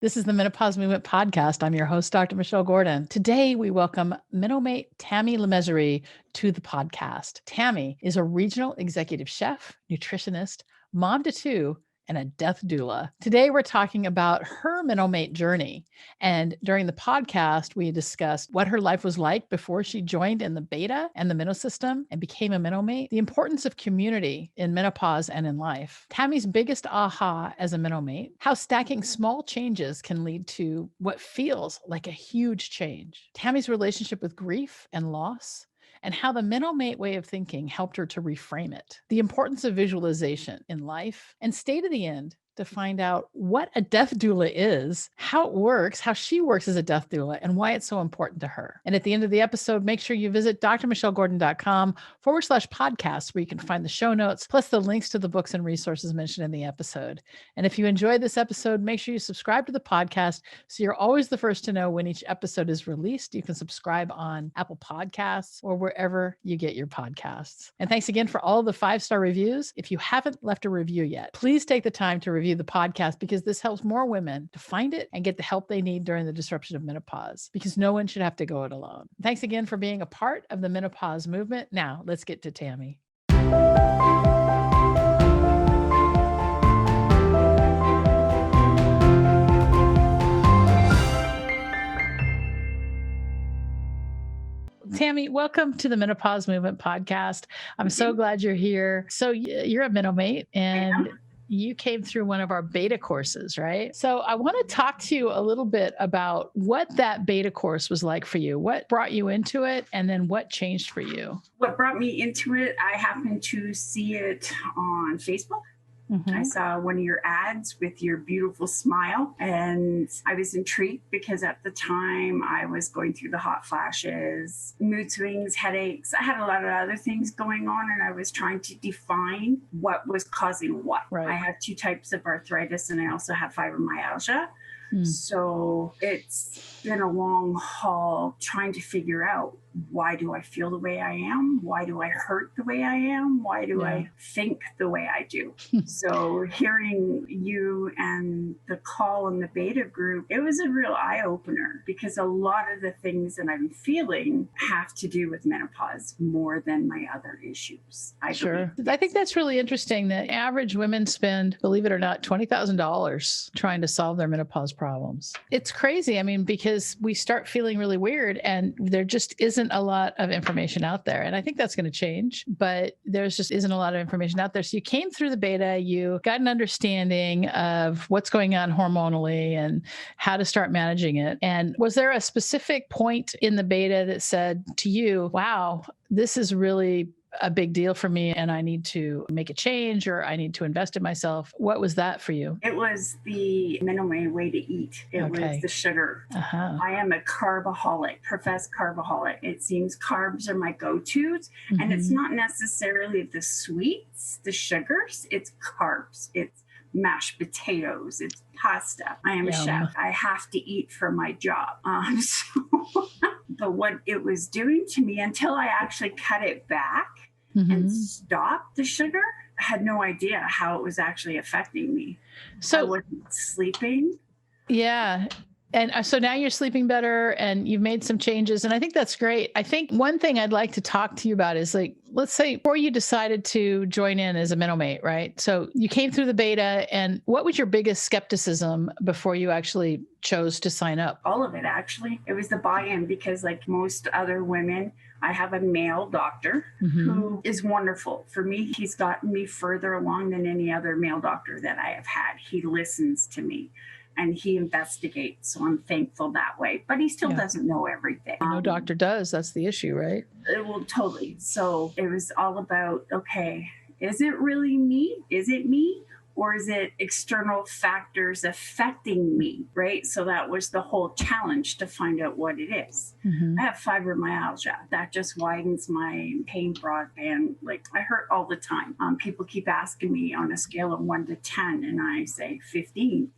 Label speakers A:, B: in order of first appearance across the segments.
A: This is the Menopause Movement Podcast. I'm your host, Dr. Michelle Gordon. Today, we welcome MENO-Mate Tammy Lemesurier to the podcast. Tammy is a regional executive chef, nutritionist, mom to two, and a death doula. Today, we're talking about her MENO-Mate journey. And during the podcast, we discussed what her life was like before she joined in the beta and the MENO system and became a MENO-Mate, the importance of community in menopause and in life, Tammy's biggest aha as a MENO-Mate, how stacking small changes can lead to what feels like a huge change, Tammy's relationship with grief and loss, and how the MENO-Mate way of thinking helped her to reframe it, the importance of visualization in life, and stay to the end to find out what a death doula is, how it works, how she works as a death doula, and why it's so important to her. And at the end of the episode, make sure you visit drmichellegordon.com/podcast, where you can find the show notes, plus the links to the books and resources mentioned in the episode. And if you enjoyed this episode, make sure you subscribe to the podcast so you're always the first to know when each episode is released. You can subscribe on Apple Podcasts or wherever you get your podcasts. And thanks again for all of the 5-star reviews. If you haven't left a review yet, please take the time to review the podcast, because this helps more women to find it and get the help they need during the disruption of menopause, because no one should have to go it alone. Thanks again for being a part of the menopause movement. Now let's get to Tammy. Tammy, welcome to the Menopause Movement Podcast. I'm so glad you're here. So you're a MENO-Mate, and you came through one of our beta courses, right? So I want to talk to you a little bit about what that beta course was like for you. What brought you into it, and then what changed for you?
B: What brought me into it, I happened to see it on Facebook. I saw one of your ads with your beautiful smile, and I was intrigued because at the time I was going through the hot flashes, mood swings, headaches. I had a lot of other things going on, and I was trying to define what was causing what. Right. I have 2 types of arthritis, and I also have fibromyalgia. So it's been a long haul trying to figure out, why do I feel the way I am? Why do I hurt the way I am? Why do I think the way I do? So hearing you and the call in the beta group, it was a real eye opener, because a lot of the things that I'm feeling have to do with menopause more than my other issues. I think that's really interesting that average women spend, believe it or not, $20,000 trying to solve their menopause problems. It's crazy. I mean, because we start feeling really weird, and there just isn't a lot of information out there. And I think that's going to change, but there's just isn't a lot of information out there. So you came through the beta, you got an understanding of what's going on hormonally and how to start managing it. And was there a specific point in the beta that said to you, wow, this is really a big deal for me, and I need to make a change, or I need to invest in myself? What was that for you? It was the MENO-Mate way to eat. It was the sugar. I am a carbaholic, professed carbaholic. It seems carbs are my go-tos, and it's not necessarily the sweets, the sugars, it's carbs. It's mashed potatoes, it's pasta. I am a chef. I have to eat for my job. But what it was doing to me, until I actually cut it back and stopped the sugar, I had no idea how it was actually affecting me. So I wasn't sleeping.
A: Yeah. And so now you're sleeping better, and you've made some changes. And I think that's great. I think one thing I'd like to talk to you about is, like, let's say before you decided to join in as a MENO-Mate, right? So you came through the beta, and what was your biggest skepticism before you actually chose to sign up?
B: All of it, actually. It was the buy-in, because like most other women, I have a male doctor who is wonderful. For me, he's gotten me further along than any other male doctor that I have had. He listens to me and he investigates. So I'm thankful that way, but he still doesn't know everything.
A: No doctor does. That's the issue, right?
B: Well, totally. So it was all about, okay, is it really me? Is it me? Or is it external factors affecting me, right? So that was the whole challenge, to find out what it is. I have fibromyalgia. That just widens my pain broadband. Like, I hurt all the time. People keep asking me on a scale of 1 to 10, and I say 15.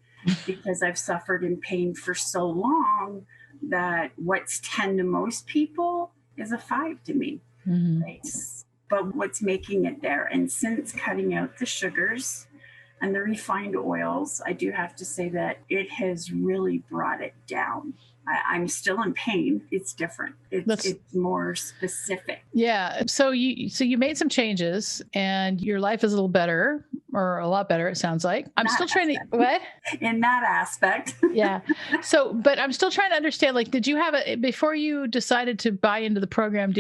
B: Because I've suffered in pain for so long that what's 10 to most people is a 5 to me. Right? But what's making it there? And since cutting out the sugars, And the refined oils, I do have to say that it has really brought it down. I'm still in pain. It's different. It's more specific.
A: Yeah. So you made some changes and your life is a little better, or a lot better, it sounds like. I'm still trying to, what?
B: In that aspect.
A: Yeah. So, but I'm still trying to understand, like, did you have before you decided to buy into the program,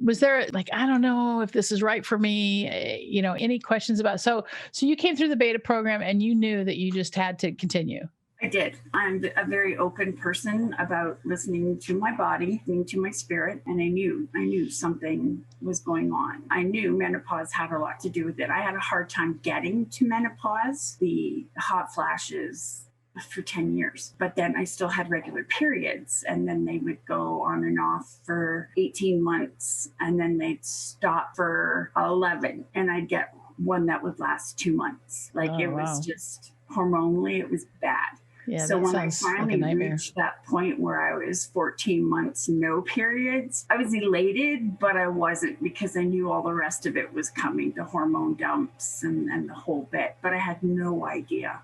A: was there like, I don't know if this is right for me, any questions about, so you came through the beta program and you knew that you just had to continue.
B: I did. I'm a very open person about listening to my body, listening to my spirit, and I knew something was going on. I knew menopause had a lot to do with it. I had a hard time getting to menopause, the hot flashes for 10 years, but then I still had regular periods, and then they would go on and off for 18 months, and then they'd stop for 11, and I'd get one that would last 2 months. Was just hormonally, it was bad.
A: Yeah,
B: so when I finally reached that point where I was 14 months, no periods, I was elated, but I wasn't, because I knew all the rest of it was coming, the hormone dumps and the whole bit. But I had no idea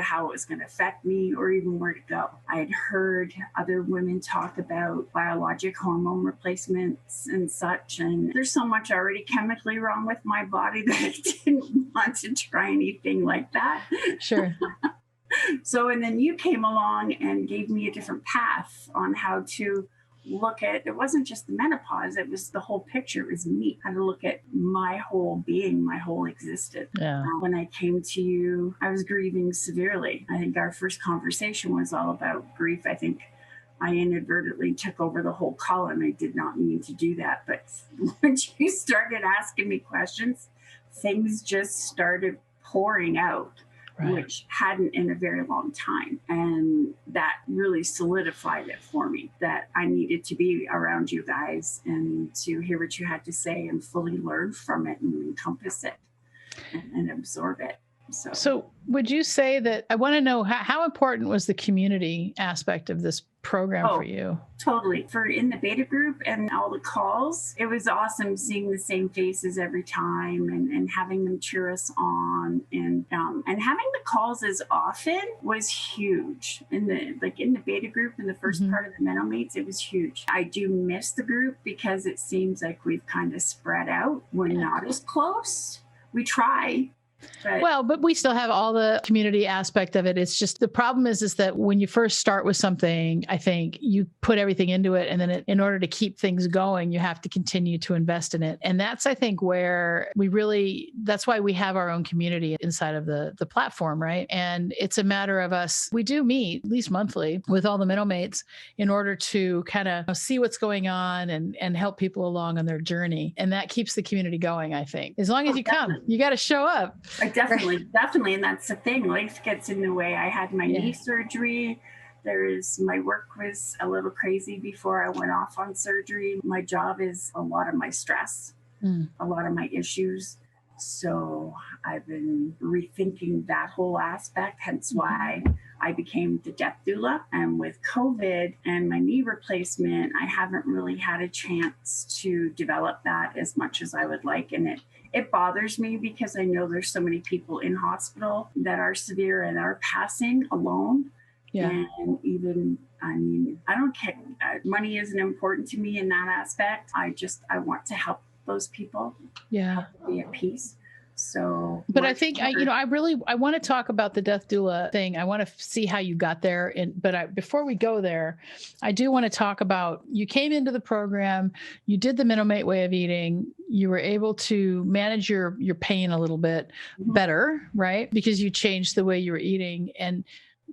B: how it was going to affect me or even where to go. I had heard other women talk about biologic hormone replacements and such, and there's so much already chemically wrong with my body that I didn't want to try anything like that.
A: Sure.
B: So, and then you came along and gave me a different path on how to look at, it wasn't just the menopause, it was the whole picture. It was me, how to look at my whole being, my whole existence.
A: Yeah.
B: When I came to you, I was grieving severely. I think our first conversation was all about grief. I think I inadvertently took over the whole call, and I did not mean to do that. But when you started asking me questions, things just started pouring out. Right. Which hadn't in a very long time. And that really solidified it for me, that I needed to be around you guys and to hear what you had to say and fully learn from it and encompass it and absorb it.
A: So would you say that, I want to know how important was the community aspect of this program for you?
B: Totally. For in the beta group and all the calls, it was awesome seeing the same faces every time and having them cheer us on, and having the calls as often was huge. In the beta group, in the first part of the MENO-Mates, it was huge. I do miss the group because it seems like we've kind of spread out. We're not as close. We try. But
A: we still have all the community aspect of it. It's just the problem is that when you first start with something, I think you put everything into it, and then in order to keep things going, you have to continue to invest in it. And that's, I think, where that's why we have our own community inside of the platform, right? And it's a matter of us, we do meet at least monthly with all the MENO-Mates in order to kind of see what's going on and help people along on their journey. And that keeps the community going, I think. As long as you come, you got to show up.
B: Definitely. And that's the thing. Life gets in the way. I had my knee surgery. My work was a little crazy before I went off on surgery. My job is a lot of my stress, a lot of my issues. So I've been rethinking that whole aspect, hence why I became the death doula. And with COVID and my knee replacement, I haven't really had a chance to develop that as much as I would like. And it bothers me because I know there's so many people in hospital that are severe and are passing alone. Yeah. And even, I don't care. Money isn't important to me in that aspect. I want to help those people.
A: Yeah.
B: Be at peace. So,
A: but I think I want to talk about the death doula thing. I want to see how you got there. Before we go there, I do want to talk about, you came into the program, you did the MENO-Mate way of eating, you were able to manage your pain a little bit better, right? Because you changed the way you were eating. And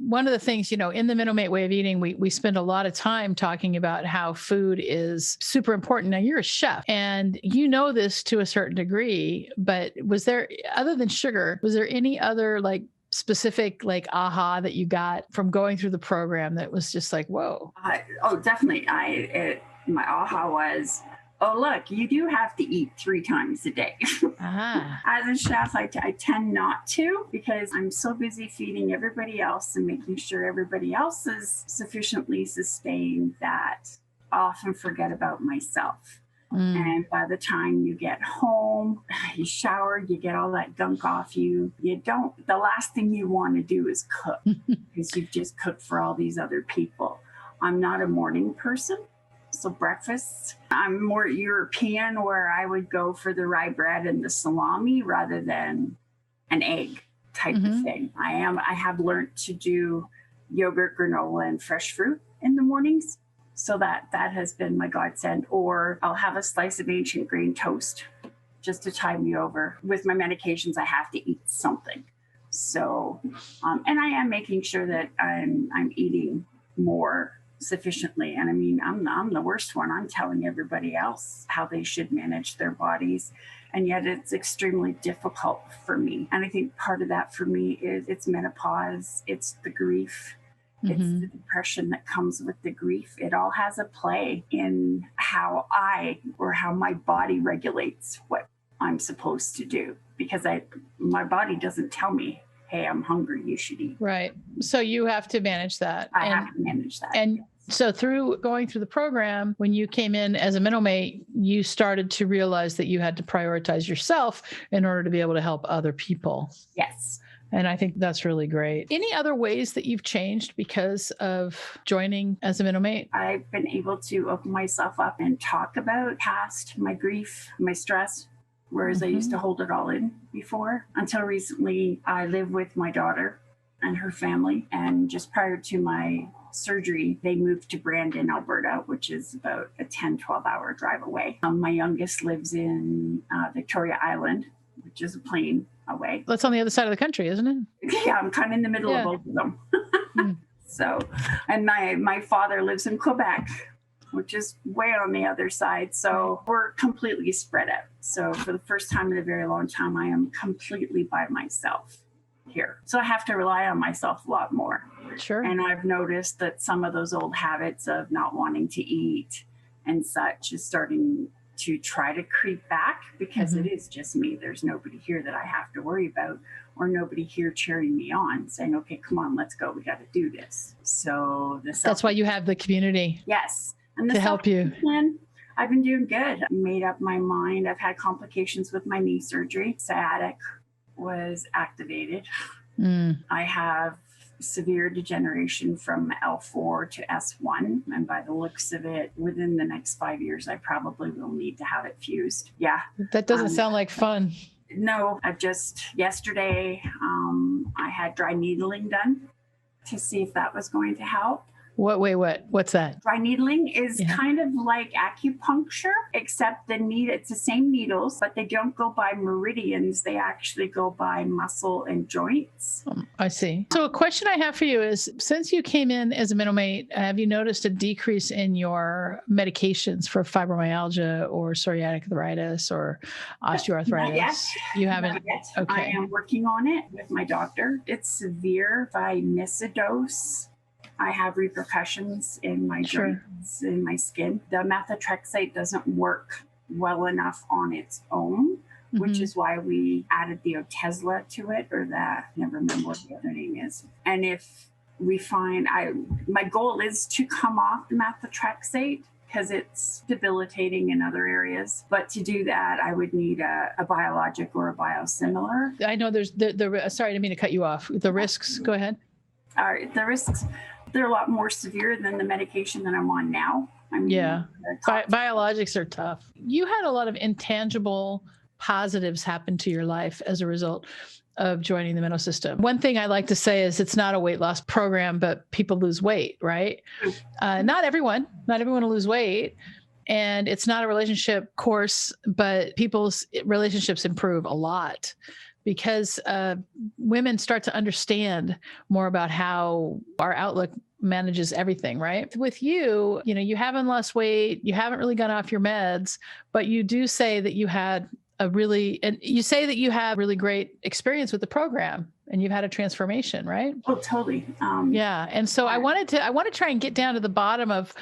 A: one of the things, in the MENO-Mate way of eating, we spend a lot of time talking about how food is super important. Now, you're a chef and you know this to a certain degree, but was there, other than sugar, was there any other specific aha that you got from going through the program that was just like, whoa?
B: Definitely. My aha was, oh, look, you do have to eat 3 times a day. As a chef, I tend not to, because I'm so busy feeding everybody else and making sure everybody else is sufficiently sustained that I often forget about myself. And by the time you get home, you shower, you get all that gunk off you. The last thing you want to do is cook because you've just cooked for all these other people. I'm not a morning person. So breakfast, I'm more European where I would go for the rye bread and the salami rather than an egg type of thing. I have learned to do yogurt, granola, and fresh fruit in the mornings. So that has been my godsend. Or I'll have a slice of ancient grain toast just to tide me over. With my medications, I have to eat something. So, and I am making sure that I'm eating more sufficiently. And I mean, I'm the worst one. I'm telling everybody else how they should manage their bodies. And yet it's extremely difficult for me. And I think part of that for me is it's menopause, it's the grief. It's the depression that comes with the grief. It all has a play in how my body regulates what I'm supposed to do, because my body doesn't tell me, hey, I'm hungry, you should eat.
A: Right. So you have to manage that.
B: I have to manage that.
A: And so going through the program, when you came in as a MENO-Mate, you started to realize that you had to prioritize yourself in order to be able to help other people.
B: Yes.
A: And I think that's really great. Any other ways that you've changed because of joining as a MENO-Mate?
B: I've been able to open myself up and talk about past, my grief, my stress, whereas I used to hold it all in before. Until recently, I live with my daughter and her family. And just prior to my surgery, they moved to Brandon, Alberta, which is about a 10, 12-hour drive away. My youngest lives in Victoria Island, which is a plane away.
A: That's on the other side of the country, isn't it?
B: Yeah, I'm kind of in the middle of both of them. So, and my father lives in Quebec, which is way on the other side. So we're completely spread out. So for the first time in a very long time, I am completely by myself here. So I have to rely on myself a lot more.
A: Sure.
B: And I've noticed that some of those old habits of not wanting to eat and such is starting to try to creep back, because it is just me. There's nobody here that I have to worry about, or nobody here cheering me on saying, okay, come on, let's go. We got to do this. So
A: that's why you have the community.
B: Yes. And
A: to help you.
B: I've been doing good. I made up my mind. I've had complications with my knee surgery. Sciatic was activated. I have severe degeneration from L4 to S1. And by the looks of it, within the next 5 years, I probably will need to have it fused. Yeah.
A: That doesn't sound like fun.
B: No, yesterday, I had dry needling done to see if that was going to help.
A: What's that?
B: Dry needling is kind of like acupuncture, except it's the same needles, but they don't go by meridians. They actually go by muscle and joints.
A: I see. So a question I have for you is, since you came in as a MENO-Mate, have you noticed a decrease in your medications for fibromyalgia or psoriatic arthritis or osteoarthritis?
B: Not yet.
A: You haven't?
B: Not yet.
A: Okay.
B: I am working on it with my doctor. It's severe. If I miss a dose, I have repercussions in my joints, in my skin. The methotrexate doesn't work well enough on its own, which is why we added the Otezla to it, or I never remember what the other name is. And if we find, my goal is to come off the methotrexate because it's debilitating in other areas. But to do that, I would need a biologic or a biosimilar.
A: I know there's sorry, I didn't mean to cut you off. The risks, go ahead.
B: All right, the risks, they're a lot more severe than the medication that I'm on now. I mean,
A: biologics are tough. You had a lot of intangible positives happen to your life as a result of joining the MENO system. One thing I like to say is it's not a weight loss program, but people lose weight, right? Not everyone will lose weight. And it's not a relationship course, but people's relationships improve a lot, because women start to understand more about how our outlook manages everything, right? With you you haven't lost weight, you haven't really gone off your meds, but you do say that you had you say that you have really great experience with the program and you've had a transformation, right?
B: Oh, totally.
A: Yeah. And so I want to try and get down to the bottom of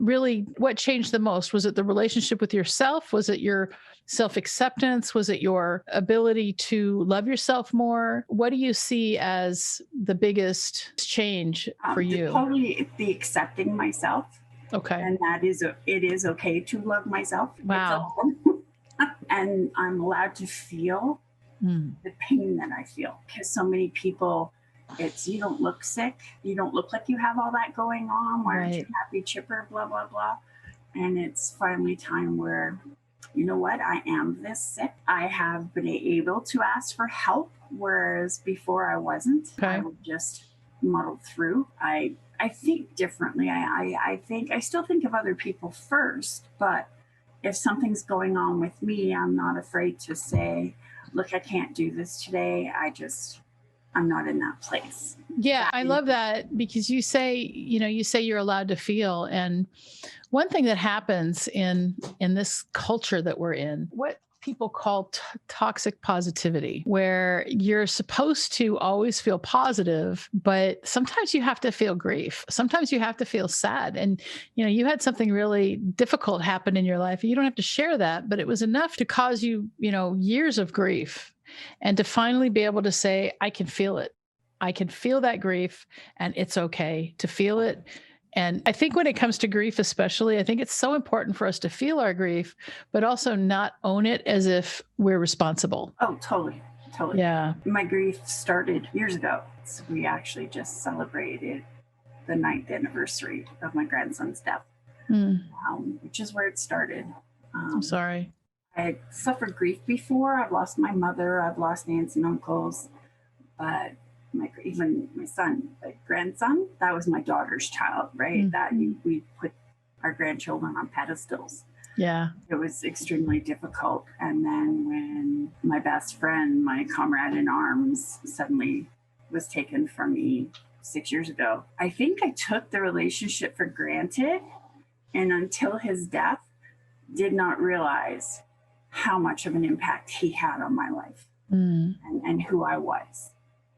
A: really what changed the most. Was it the relationship with yourself? Was it your self-acceptance? Was it your ability to love yourself more? What do you see as the biggest change for you?
B: Totally the accepting myself
A: Okay.
B: And it is okay to love myself.
A: Wow.
B: And I'm allowed to feel the pain that I feel, because so many people, it's, you don't look sick. You don't look like you have all that going on. Why aren't you happy, chipper, blah, blah, blah. And it's finally time where, you know what? I am this sick. I have been able to ask for help, whereas before I wasn't.
A: Okay.
B: I would just muddle through. I think differently. I think I still think of other people first, but if something's going on with me, I'm not afraid to say, look, I can't do this today. I'm not in that place.
A: Yeah, I love that, because you say you're allowed to feel. And one thing that happens in this culture that we're in, what people call toxic positivity, where you're supposed to always feel positive, but sometimes you have to feel grief. Sometimes you have to feel sad. And, you had something really difficult happen in your life. You don't have to share that, but it was enough to cause you, years of grief, and to finally be able to say, I can feel it. I can feel that grief, and it's okay to feel it. And I think when it comes to grief, especially, I think it's so important for us to feel our grief, but also not own it as if we're responsible.
B: Oh, totally. Totally.
A: Yeah.
B: My grief started years ago. So we actually just celebrated the 9th anniversary of my grandson's death, which is where it started.
A: I'm sorry.
B: I had suffered grief before. I've lost my mother. I've lost aunts and uncles. But even my son, my grandson, that was my daughter's child, right? That we put our grandchildren on pedestals.
A: Yeah.
B: It was extremely difficult. And then when my best friend, my comrade in arms, suddenly was taken from me 6 years ago, I think I took the relationship for granted, and until his death, did not realize how much of an impact he had on my life and who I was.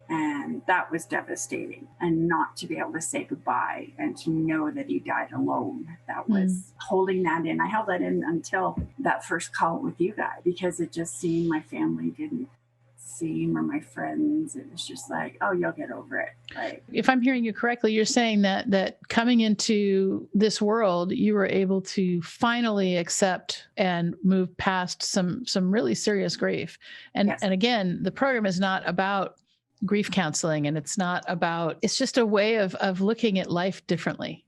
B: And that was devastating. And not to be able to say goodbye and to know that he died alone, that was holding that in. I held that in until that first call with you guys, because it just seemed my family didn't see him, or my friends. It was just like, oh, you'll get over it. Right.
A: If I'm hearing you correctly, you're saying that coming into this world, you were able to finally accept and move past some really serious grief. And
B: Yes.
A: And again, the program is not about grief counseling, and it's just a way of looking at life differently.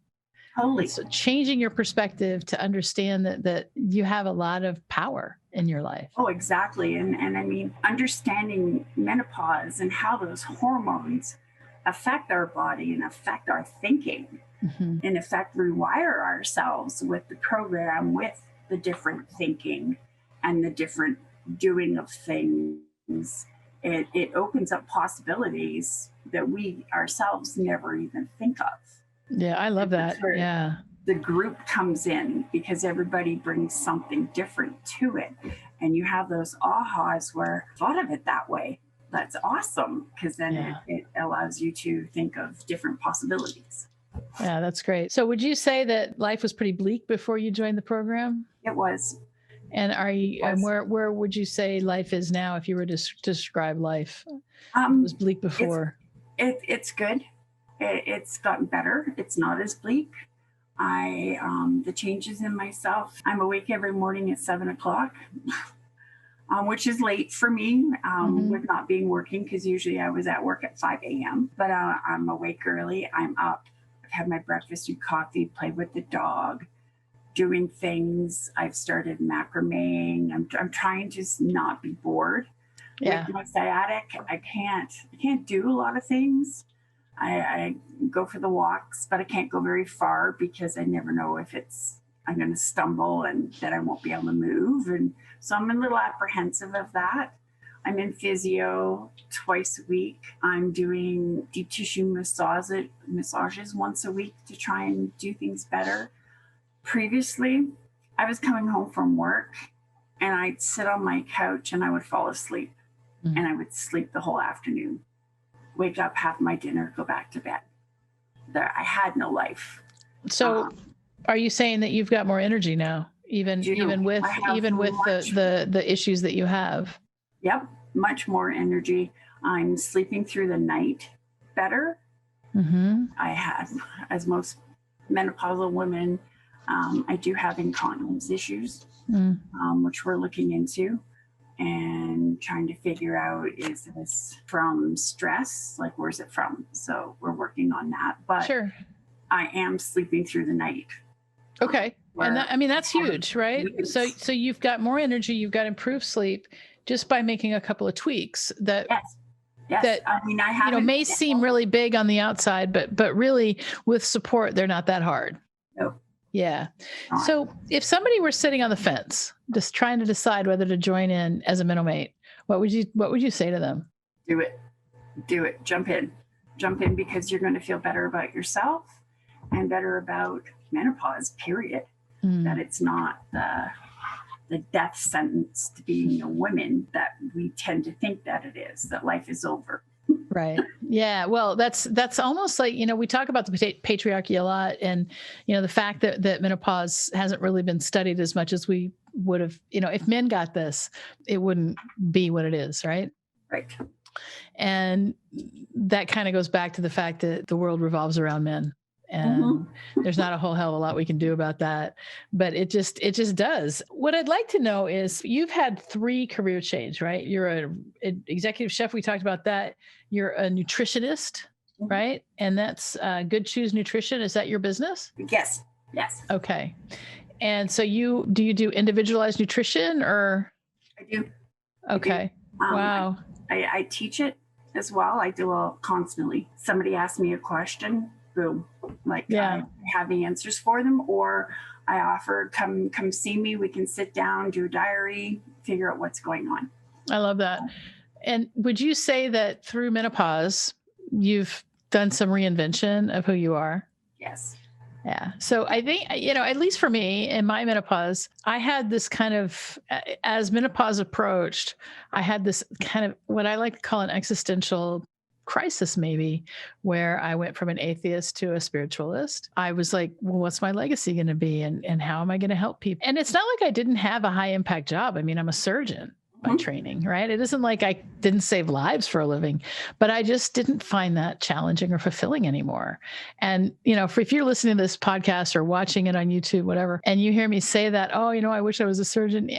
B: Totally.
A: So changing your perspective to understand that you have a lot of power in your life.
B: Oh, exactly. And I mean, understanding menopause and how those hormones affect our body and affect our thinking, in effect, rewire ourselves with the program, with the different thinking and the different doing of things. It opens up possibilities that we ourselves never even think of.
A: Yeah, I love that. Yeah.
B: The group comes in because everybody brings something different to it. And you have those ahas where I thought of it that way. That's awesome, because then it allows you to think of different possibilities.
A: Yeah, that's great. So would you say that life was pretty bleak before you joined the program?
B: It was.
A: And where would you say life is now if you were to describe life? It was bleak before.
B: It's good. It's gotten better. It's not as bleak. The changes in myself. I'm awake every morning at 7:00, which is late for me with not being working, because usually I was at work at 5 a.m. But I'm awake early. I'm up. I've had my breakfast and coffee, played with the dog, doing things. I've started macrameing. I'm trying to not be bored.
A: Yeah.
B: With my sciatic, I can't do a lot of things. I go for the walks, but I can't go very far because I never know if I'm going to stumble and that I won't be able to move. And so I'm a little apprehensive of that. I'm in physio twice a week. I'm doing deep tissue massages once a week to try and do things better. Previously, I was coming home from work and I'd sit on my couch and I would fall asleep, and I would sleep the whole afternoon. Wake up, have my dinner, go back to bed. I had no life.
A: So are you saying that you've got more energy now, even with the issues that you have?
B: Yep, much more energy. I'm sleeping through the night better. I have, as most menopausal women, I do have incontinence issues, which we're looking into and trying to figure out, is this from stress? Like, where's it from? So we're working on that. But
A: sure.
B: I am sleeping through the night.
A: Okay. And that, I mean, that's huge, right? So you've got more energy, you've got improved sleep just by making a couple of tweaks that,
B: yes.
A: that,
B: I mean, I haven't,
A: may seem really big on the outside, but really with support, they're not that hard.
B: No.
A: Yeah. So if somebody were sitting on the fence, just trying to decide whether to join in as a MENO-Mate, what would you say to them?
B: Do it. Jump in, because you're going to feel better about yourself and better about menopause, period. That it's not the death sentence to being a woman that we tend to think that it is, that life is over.
A: Right. Yeah. Well, that's almost like, we talk about the patriarchy a lot, and, the fact that menopause hasn't really been studied as much as we would have, if men got this, it wouldn't be what it is. Right.
B: Right.
A: And that kind of goes back to the fact that the world revolves around men. And there's not a whole hell of a lot we can do about that, but it just does. What I'd like to know is, you've had 3 career change, right? You're an executive chef. We talked about that. You're a nutritionist, right? And that's Good Choose Nutrition. Is that your business?
B: Yes.
A: Okay. And so do you do individualized nutrition, or?
B: I do.
A: Okay. Wow.
B: I teach it as well. I do it constantly. Somebody asks me a question, boom. I have the answers for them, or I offer, come see me. We can sit down, do a diary, figure out what's going on.
A: I love that. And would you say that through menopause, you've done some reinvention of who you are?
B: Yes.
A: Yeah. So I think, at least for me in my menopause, I had this kind of, as menopause approached, I had this kind of what I like to call an existential crisis, maybe, where I went from an atheist to a spiritualist. I was like, well, what's my legacy going to be? And how am I going to help people? And it's not like I didn't have a high impact job. I mean, I'm a surgeon by training, right? It isn't like I didn't save lives for a living, but I just didn't find that challenging or fulfilling anymore. And, if you're listening to this podcast or watching it on YouTube, whatever, and you hear me say that, oh, I wish I was a surgeon.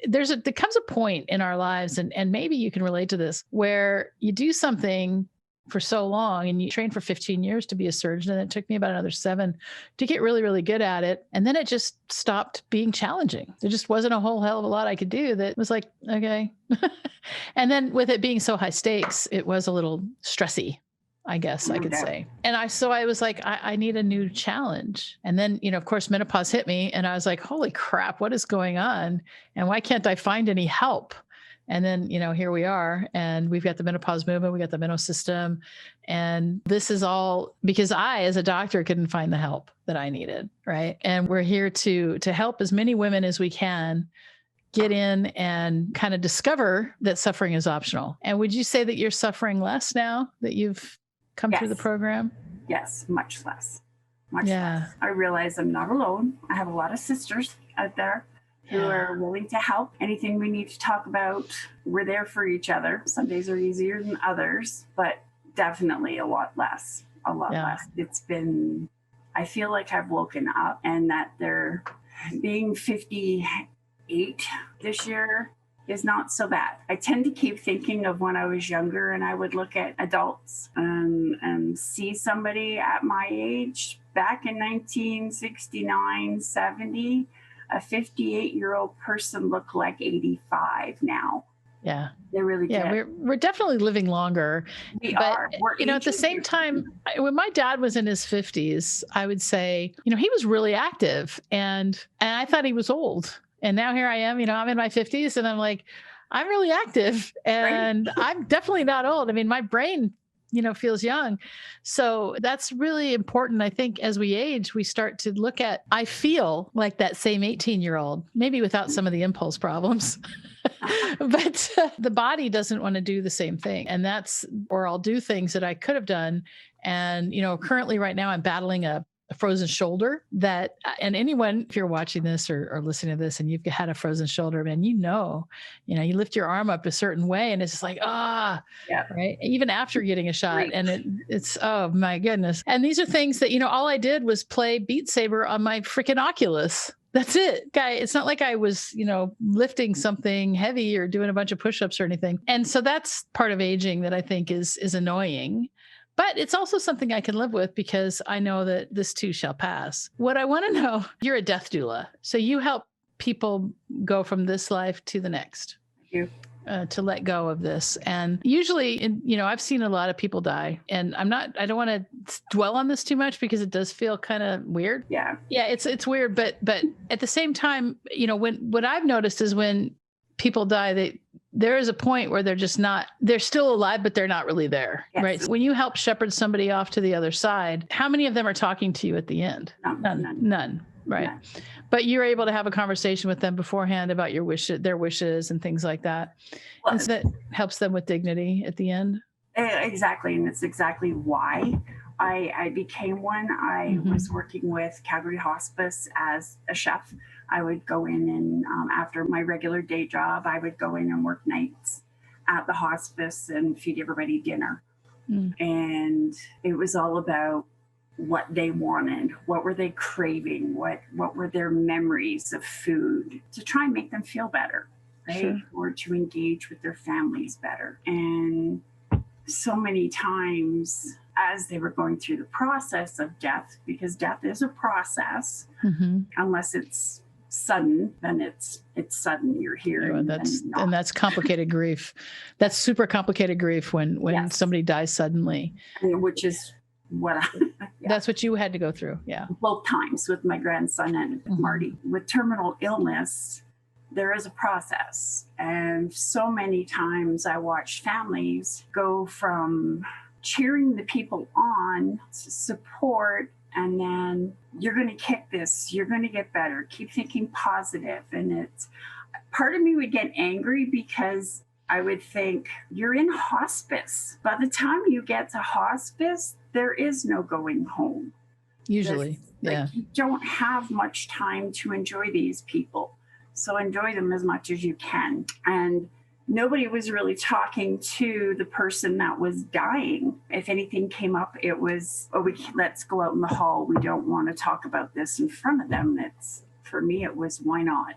A: There comes a point in our lives, and maybe you can relate to this, where you do something for so long and you train for 15 years to be a surgeon. And it took me about another 7 to get really, really good at it. And then it just stopped being challenging. There just wasn't a whole hell of a lot I could do that was like, okay. And then with it being so high stakes, it was a little stressy, I guess I could say. And I was like, I need a new challenge. And then, of course, menopause hit me, and I was like, holy crap, what is going on? And why can't I find any help? And then, here we are, and we've got the menopause movement, we got the MENO system. And this is all because I, as a doctor, couldn't find the help that I needed. Right. And we're here to help as many women as we can get in and kind of discover that suffering is optional. And would you say that you're suffering less now that you've come through the program?
B: Yes, much less. Much less. I realize I'm not alone. I have a lot of sisters out there who are willing to help. Anything we need to talk about, we're there for each other. Some days are easier than others, but definitely a lot less. It's been, I feel like I've woken up, and that they're being 58 this year is not so bad. I tend to keep thinking of when I was younger, and I would look at adults and see somebody at my age back in 1969, 70, a 58-year-old person looked like 85 now.
A: Yeah.
B: They really did.
A: Yeah, we're definitely living longer.
B: We are.
A: At the same time, when my dad was in his 50s, I would say, he was really active, and I thought he was old. And now here I am, I'm in my 50s, and I'm like, I'm really active, and I'm definitely not old. I mean, my brain, feels young. So that's really important. I think as we age, we start to look at, I feel like that same 18-year-old, maybe without some of the impulse problems, but the body doesn't want to do the same thing. And I'll do things that I could have done. And, currently right now I'm battling a a frozen shoulder that, and anyone, if you're watching this or listening to this and you've had a frozen shoulder, man, you you lift your arm up a certain way and it's just like,
B: Yeah.
A: right. Even after getting a shot.
B: Great.
A: And it's, oh my goodness. And these are things that, all I did was play Beat Saber on my freaking Oculus. That's it, guy. It's not like I was, lifting something heavy or doing a bunch of push-ups or anything. And so that's part of aging that I think is annoying. But it's also something I can live with because I know that this too shall pass. What I want to know, you're a death doula. So you help people go from this life to the next.
B: Thank you.
A: To let go of this. And usually, I've seen a lot of people die, and I don't want to dwell on this too much because it does feel kind of weird.
B: Yeah.
A: Yeah. It's weird. But at the same time, what I've noticed is when people die, there is a point where they're still alive, but they're not really there.
B: Yes.
A: Right. So when you help shepherd somebody off to the other side, how many of them are talking to you at the end? None. Right. None. But you're able to have a conversation with them beforehand about their wishes and things like that. Well, and so that helps them with dignity at the end.
B: Exactly. And it's exactly why I became one. I was working with Calgary Hospice as a chef. I would go in and after my regular day job, I would go in and work nights at the hospice and feed everybody dinner. And it was all about what they wanted, what were they craving, what were their memories of food, to try and make them feel better, right? Sure. Or to engage with their families better. And so many times as they were going through the process of death, because death is a process, unless it's sudden, then it's sudden. You're here.
A: And that's complicated grief. That's super complicated grief when somebody dies suddenly.
B: Which is what
A: that's what you had to go through. Yeah.
B: Both times with my grandson and Marty. With terminal illness, there is a process. And so many times I watched families go from cheering the people on to support, and then you're going to kick this, you're going to get better, keep thinking positive. And it's part of me would get angry because I would think, you're in hospice. By the time you get to hospice, there is no going home.
A: Usually, yeah.
B: You don't have much time to enjoy these people. So enjoy them as much as you can. And nobody was really talking to the person that was dying. If anything came up, it was, let's go out in the hall. We don't want to talk about this in front of them. For me, it was, why not?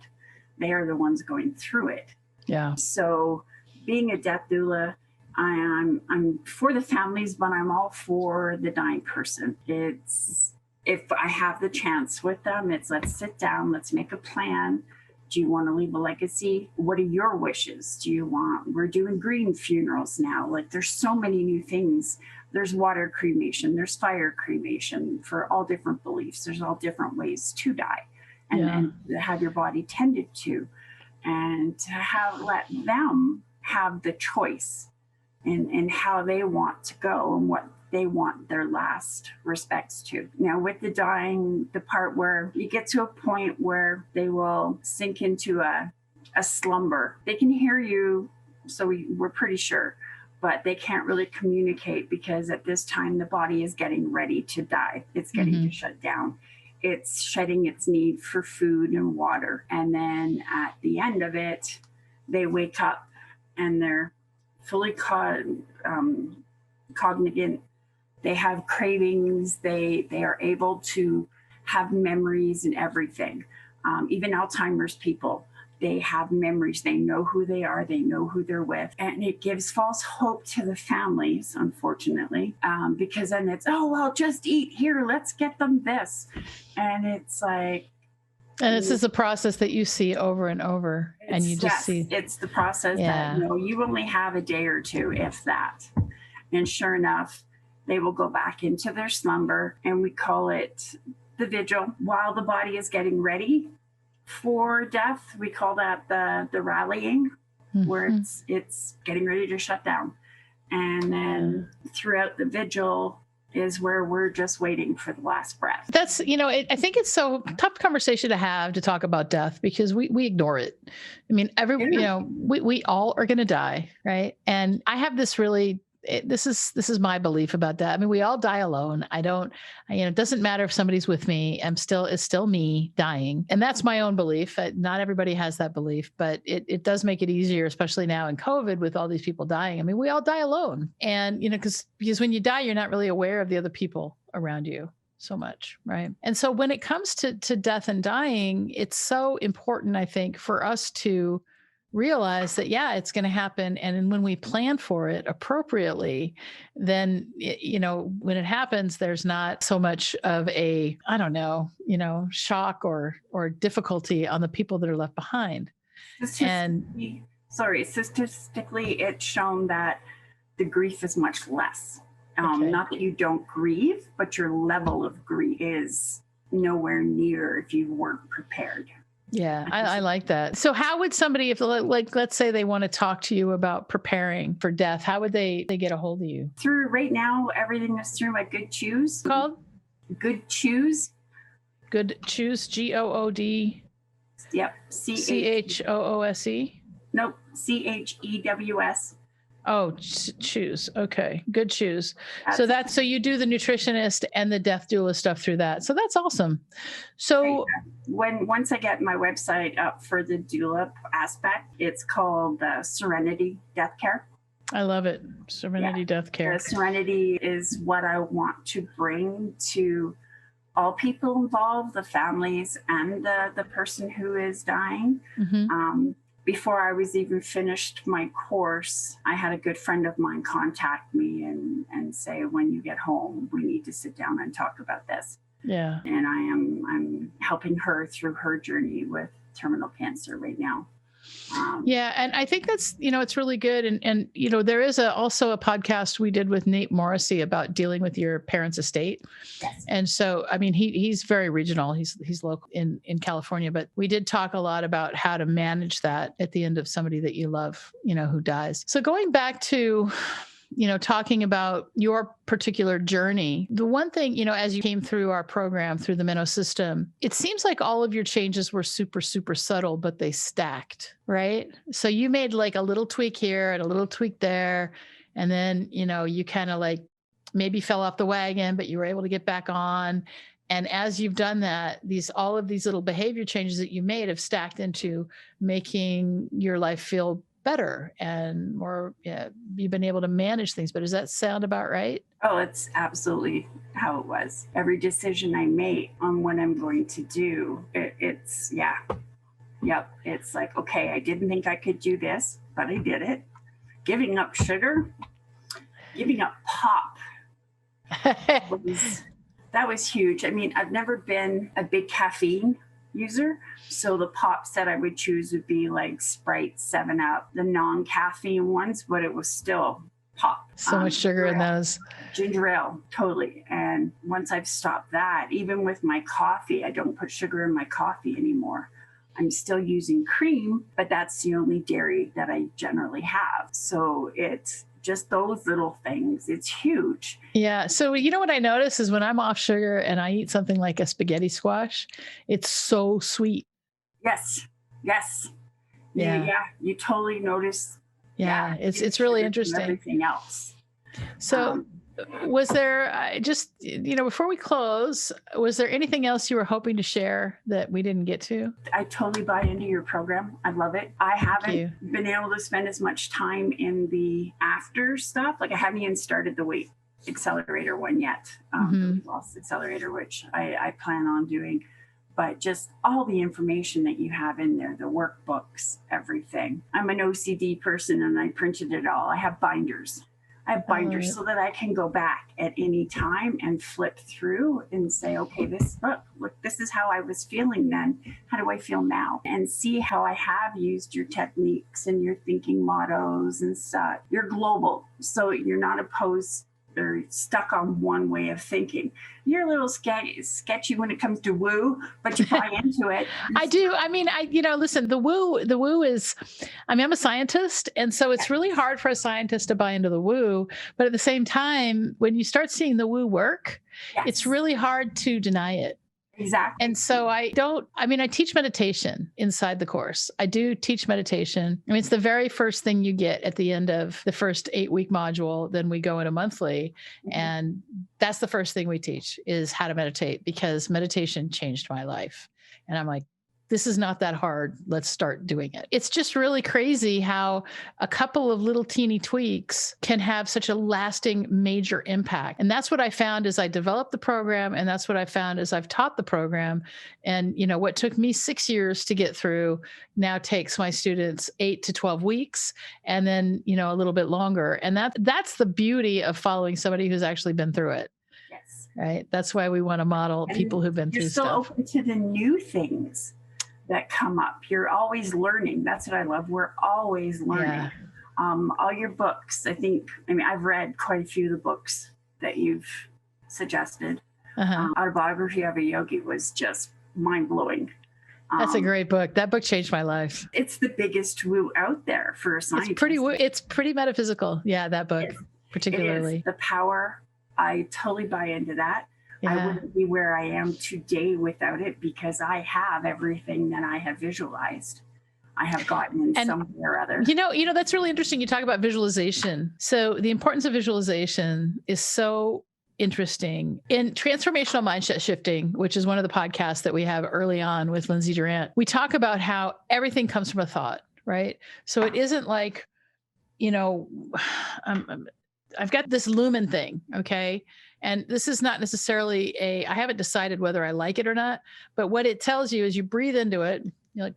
B: They are the ones going through it. Yeah. So being a death doula, I'm for the families, but I'm all for the dying person. It's, if I have the chance with them, it's let's sit down, let's make a plan. Do you want to leave a legacy? What are your wishes? We're doing green funerals now. Like there's so many new things. There's water cremation, there's fire cremation for all different beliefs. There's all different ways to die and have your body tended to, and to let them have the choice in how they want to go and what they want their last respects to. Now with the dying, the part where you get to a point where they will sink into a slumber. They can hear you, so we're pretty sure, but they can't really communicate because at this time the body is getting ready to die. It's getting to shut down. It's shedding its need for food and water. And then at the end of it, they wake up and they're fully cognizant. They have cravings. They are able to have memories and everything. Even Alzheimer's people, they have memories. They know who they are. They know who they're with. And it gives false hope to the families, unfortunately, because then it's, oh, well, just eat here. Let's get them this. And it's like.
A: And this is a process that you see over and over. And you just see.
B: It's the process that, you only have a day or two, if that. And sure enough, they will go back into their slumber, and we call it the vigil. While the body is getting ready for death, we call that the rallying, where it's getting ready to shut down. And then throughout the vigil is where we're just waiting for the last breath.
A: That's, I think it's so tough conversation to have to talk about death because we ignore it. I mean, we all are going to die. Right. And I have this really this is my belief about that. I mean, we all die alone. It doesn't matter if somebody's with me. It's still me dying. And that's my own belief. Not everybody has that belief, but it does make it easier, especially now in COVID with all these people dying. I mean, we all die alone. And, because when you die, you're not really aware of the other people around you so much, right? And so when it comes to death and dying, it's so important, I think, for us to realize that, yeah, it's going to happen. And when we plan for it appropriately, then, when it happens, there's not so much of a, shock or difficulty on the people that are left behind.
B: Statistically, it's shown that the grief is much less. Not that you don't grieve, but your level of grief is nowhere near if you weren't prepared.
A: Yeah, I like that. So how would somebody, if let's say they want to talk to you about preparing for death, how would they get a hold of you?
B: Right now, everything is through my Good Choose.
A: Called?
B: Good Choose.
A: Good Choose, GOOD.
B: Yep.
A: CHOOSE?
B: Nope. CHEWS.
A: Oh, choose. Okay. Good Choose. So you do the nutritionist and the death doula stuff through that. So that's awesome. So
B: once I get my website up for the doula aspect, it's called Serenity Death Care.
A: I love it. Serenity Death Care.
B: Serenity is what I want to bring to all people involved, the families and the person who is dying. Mm-hmm. Before I was even finished my course, I had a good friend of mine contact me and say, when you get home, we need to sit down and talk about this.
A: Yeah.
B: And I'm helping her through her journey with terminal cancer right now.
A: And I think that's, it's really good. And there is also a podcast we did with Nate Morrissey about dealing with your parents' estate.
B: Yes.
A: And so, I mean, he's very regional. He's local in California, but we did talk a lot about how to manage that at the end of somebody that you love, who dies. So going back to, talking about your particular journey, the one thing, as you came through our program, through the MENO system, it seems like all of your changes were super, super subtle, but they stacked, right? So you made like a little tweak here and a little tweak there. And then, you kind of like maybe fell off the wagon, but you were able to get back on. And as you've done that, all of these little behavior changes that you made have stacked into making your life feel better and more, you've been able to manage things. But does that sound about right?
B: Oh, it's absolutely how it was. Every decision I make on what I'm going to do, it's like, okay, I didn't think I could do this, but I did it. Giving up sugar, giving up pop. That was huge. I mean, I've never been a big caffeine user. So the pops that I would choose would be like Sprite, 7-Up, the non-caffeine ones, but it was still pop.
A: So much sugar in those.
B: Ginger ale, totally. And once I've stopped that, even with my coffee, I don't put sugar in my coffee anymore. I'm still using cream, but that's the only dairy that I generally have. So it's just those little things. It's huge.
A: Yeah. So what I notice is when I'm off sugar and I eat something like a spaghetti squash, it's so sweet.
B: Yes.
A: Yeah.
B: You totally notice.
A: Yeah. It's really interesting.
B: Everything else.
A: So was there before we close, was there anything else you were hoping to share that we didn't get to?
B: I totally buy into your program. I love it. I haven't been able to spend as much time in the after stuff. Like I haven't even started the weight accelerator one yet. The weight loss accelerator, which I plan on doing. But just all the information that you have in there, the workbooks, everything. I'm an OCD person and I printed it all. I have binders. So that I can go back at any time and flip through and say, okay, look, this is how I was feeling then. How do I feel now? And see how I have used your techniques and your thinking mottos and stuff. You're global, so you're not opposed or stuck on one way of thinking. You're a little sketchy when it comes to woo, but you buy into it.
A: I do. I mean, listen, the woo is, I'm a scientist. And so it's really hard for a scientist to buy into the woo. But at the same time, when you start seeing the woo work, it's really hard to deny it.
B: Exactly.
A: And so I teach meditation inside the course. I do teach meditation. I mean, it's the very first thing you get at the end of the first 8-week module. Then we go into monthly. And that's the first thing we teach is how to meditate, because meditation changed my life. And I'm like, this is not that hard. Let's start doing it. It's just really crazy how a couple of little teeny tweaks can have such a lasting major impact. And that's what I found as I developed the program. And that's what I found as I've taught the program. And, what took me 6 years to get through now takes my students 8 to 12 weeks and then, a little bit longer. And that's the beauty of following somebody who's actually been through it.
B: Yes.
A: Right. That's why we want to model people who've been through stuff.
B: You're still open to the new things that come up. You're always learning. That's what I love. We're always learning.
A: Yeah.
B: All your books, I've read quite a few of the books that you've suggested. Autobiography of a Yogi was just mind-blowing.
A: That's a great book. That book changed my life.
B: It's the biggest woo out there for a scientist.
A: It's pretty metaphysical. Yeah, that book, particularly.
B: It is. The power, I totally buy into that.
A: Yeah.
B: I wouldn't be where I am today without it, because I have everything that I have visualized. I have gotten in some way or other.
A: That's really interesting. You talk about visualization. So the importance of visualization is so interesting. In transformational mindset shifting, which is one of the podcasts that we have early on with Lindsay Durant, we talk about how everything comes from a thought, right? So it isn't like, I've got this lumen thing. Okay. And this is not necessarily I haven't decided whether I like it or not, but what it tells you is you breathe into it. You're like,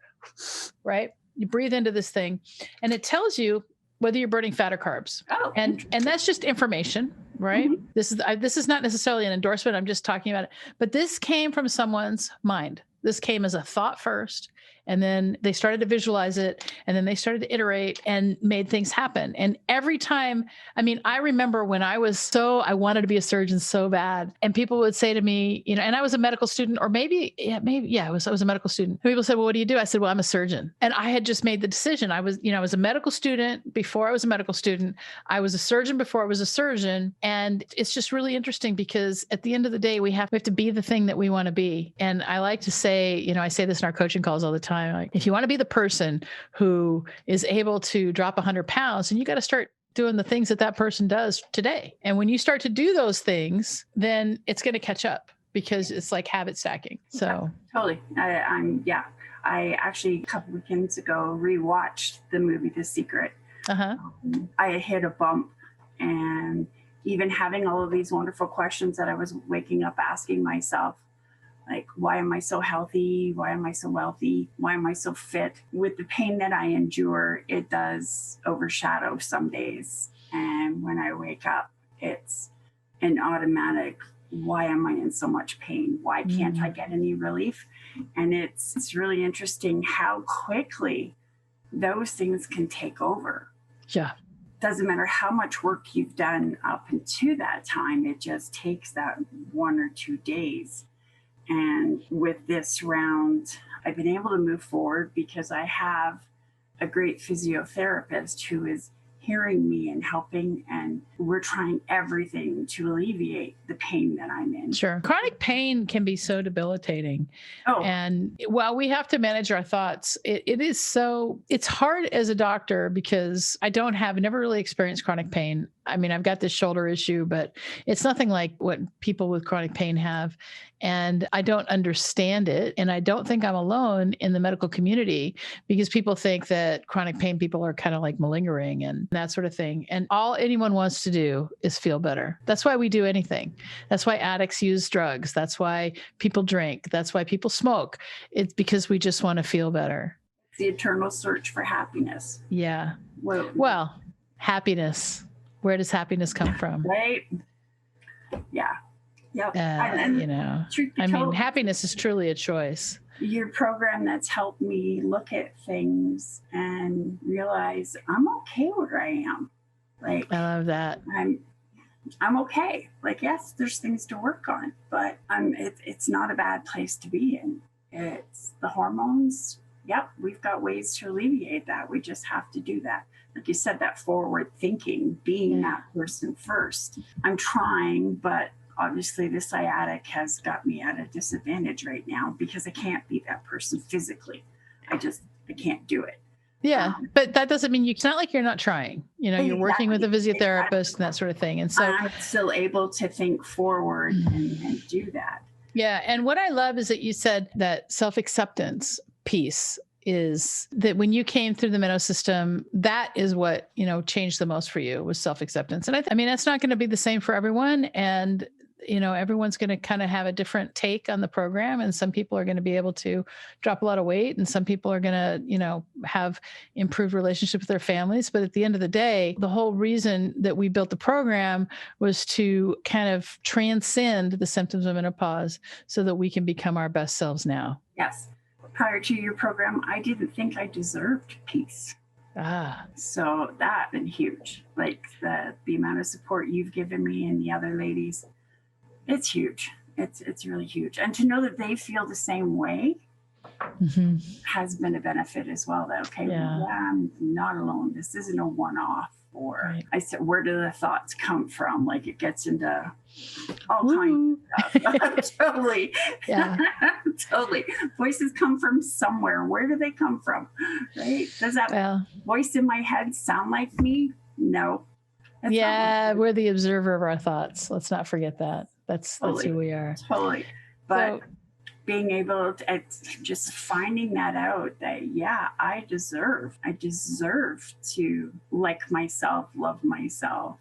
A: right? You breathe into this thing and it tells you whether you're burning fat or carbs.
B: Oh,
A: and that's just information, right? Mm-hmm. This is not necessarily an endorsement. I'm just talking about it, but this came from someone's mind. This came as a thought first, and then they started to visualize it, and then they started to iterate and made things happen. And every time, I remember when I wanted to be a surgeon so bad, and people would say to me, and I was a medical student, or I was a medical student. And people said, well, what do you do? I said, well, I'm a surgeon. And I had just made the decision. I was a medical student before I was a medical student. I was a surgeon before I was a surgeon. And it's just really interesting because at the end of the day, we have to be the thing that we want to be. And I like to say, I say this in our coaching calls all the time. Like, if you want to be the person who is able to drop 100 pounds, and you got to start doing the things that person does today. And when you start to do those things, then it's going to catch up, because it's like habit stacking. So
B: totally. I actually a couple weekends ago rewatched the movie The Secret. I hit a bump, and even having all of these wonderful questions that I was waking up asking myself, like, why am I so healthy? Why am I so wealthy? Why am I so fit? With the pain that I endure, it does overshadow some days. And when I wake up, it's an automatic, why am I in so much pain? Why can't I get any relief? And it's really interesting how quickly those things can take over.
A: Yeah.
B: Doesn't matter how much work you've done up until that time, it just takes that 1 or 2 days. And with this round, I've been able to move forward because I have a great physiotherapist who is hearing me and helping, and we're trying everything to alleviate the pain that I'm in.
A: Sure. Chronic pain can be so debilitating.
B: Oh.
A: And while we have to manage our thoughts, it's hard as a doctor, because I never really experienced chronic pain. I've got this shoulder issue, but it's nothing like what people with chronic pain have. And I don't understand it. And I don't think I'm alone in the medical community, because people think that chronic pain people are kind of like malingering and that sort of thing. And all anyone wants to do is feel better. That's why we do anything. That's why addicts use drugs. That's why people drink. That's why people smoke. It's because we just want to feel better.
B: It's the eternal search for happiness.
A: Yeah. Well, happiness. Where does happiness come from?
B: Right. Yeah. Yep.
A: Happiness is truly a choice.
B: Your program that's helped me look at things and realize I'm okay where I am. Like,
A: I love that.
B: I'm okay. Like, yes, there's things to work on, but it's not a bad place to be in. It's the hormones. Yep. We've got ways to alleviate that. We just have to do that. Like you said, that forward thinking, being that person first. I'm trying, but obviously the sciatic has got me at a disadvantage right now because I can't be that person physically. I can't do it.
A: Yeah. But that doesn't mean it's not like you're not trying, you're working with a physiotherapist and that sort of thing. And so
B: I'm still able to think forward and do that.
A: Yeah. And what I love is that you said that self-acceptance piece is that when you came through the MENO system, that is what, changed the most for you was self-acceptance. And I mean, that's not going to be the same for everyone. And, everyone's going to kind of have a different take on the program. And some people are going to be able to drop a lot of weight. And some people are going to, have improved relationships with their families. But at the end of the day, the whole reason that we built the program was to kind of transcend the symptoms of menopause so that we can become our best selves now.
B: Yes. Prior to your program, I didn't think I deserved peace. So that's been huge. Like the amount of support you've given me and the other ladies, it's huge. It's really huge. And to know that they feel the same way has been a benefit as well. That, okay, I'm not alone. This isn't a one-off. Or right. I said, where do the thoughts come from? Like it gets into all kinds of stuff. Totally. Yeah. Totally. Voices come from somewhere. Where do they come from? Right? Does that voice in my head sound like me? No.
A: We're the observer of our thoughts. Let's not forget that. That's who we are.
B: Totally. But being able to just finding that out that, I deserve to like myself, love myself.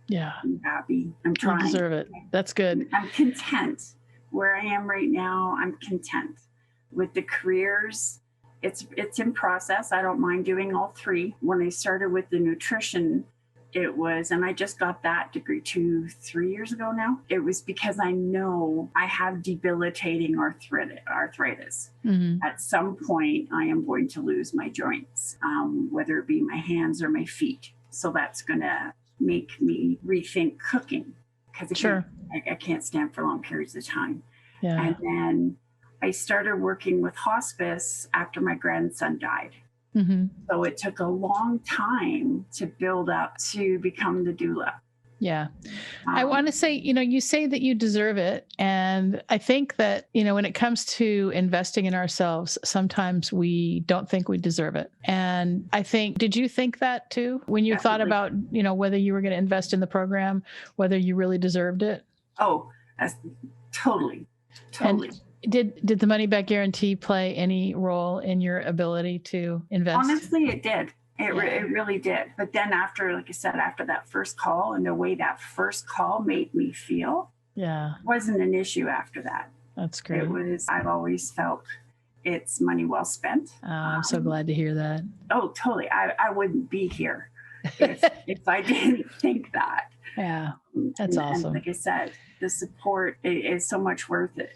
A: Yeah.
B: I'm happy. I'm trying.
A: You deserve it. That's good.
B: I'm content. Where I am right now, I'm content. With the careers, it's in process. I don't mind doing all three. When I started with the nutrition, it was, and I just got that degree 2-3 years ago now. It was because I know I have debilitating arthritis. At some point, I am going to lose my joints, whether it be my hands or my feet. So that's going to make me rethink cooking because I can't stand for long periods of time. Yeah. And then I started working with hospice after my grandson died. So it took a long time to build up to become the doula.
A: Yeah. I want to say, you say that you deserve it. And I think that, when it comes to investing in ourselves, sometimes we don't think we deserve it. And I think, did you think that too? When you thought about, whether you were going to invest in the program, whether you really deserved it?
B: Oh, that's totally.
A: And did the money back guarantee play any role in your ability to invest?
B: Honestly, it did. It really did. But then after, like I said, after that first call and the way that first call made me feel, wasn't an issue after that.
A: That's great.
B: I've always felt it's money well spent.
A: I'm so glad to hear that.
B: Oh, totally. I wouldn't be here if I didn't think that.
A: Yeah, that's awesome.
B: And like I said, the support is so much worth it.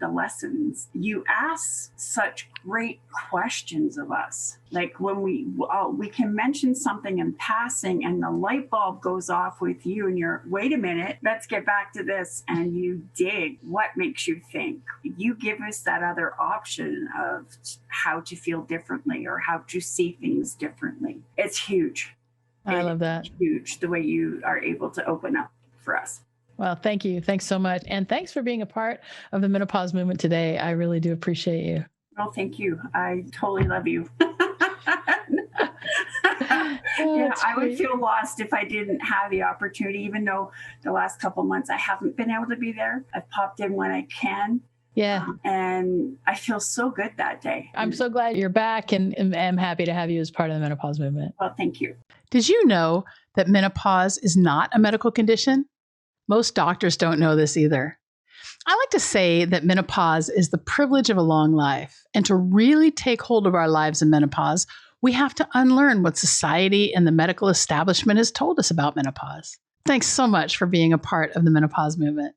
B: The lessons. You ask such great questions of us. Like when we can mention something in passing and the light bulb goes off with you and you're, wait a minute, let's get back to this. And you dig what makes you think. You give us that other option of how to feel differently or how to see things differently. It's huge.
A: I love that.
B: It's huge the way you are able to open up for us.
A: Well, thank you. Thanks so much. And thanks for being a part of the menopause movement today. I really do appreciate you.
B: Oh, thank you. I totally love you. I would feel lost if I didn't have the opportunity, even though the last couple of months I haven't been able to be there. I've popped in when I can.
A: Yeah.
B: And I feel so good that day.
A: I'm so glad you're back and am happy to have you as part of the menopause movement.
B: Well, thank you.
A: Did you know that menopause is not a medical condition? Most doctors don't know this either. I like to say that menopause is the privilege of a long life. And to really take hold of our lives in menopause, we have to unlearn what society and the medical establishment has told us about menopause. Thanks so much for being a part of the menopause movement.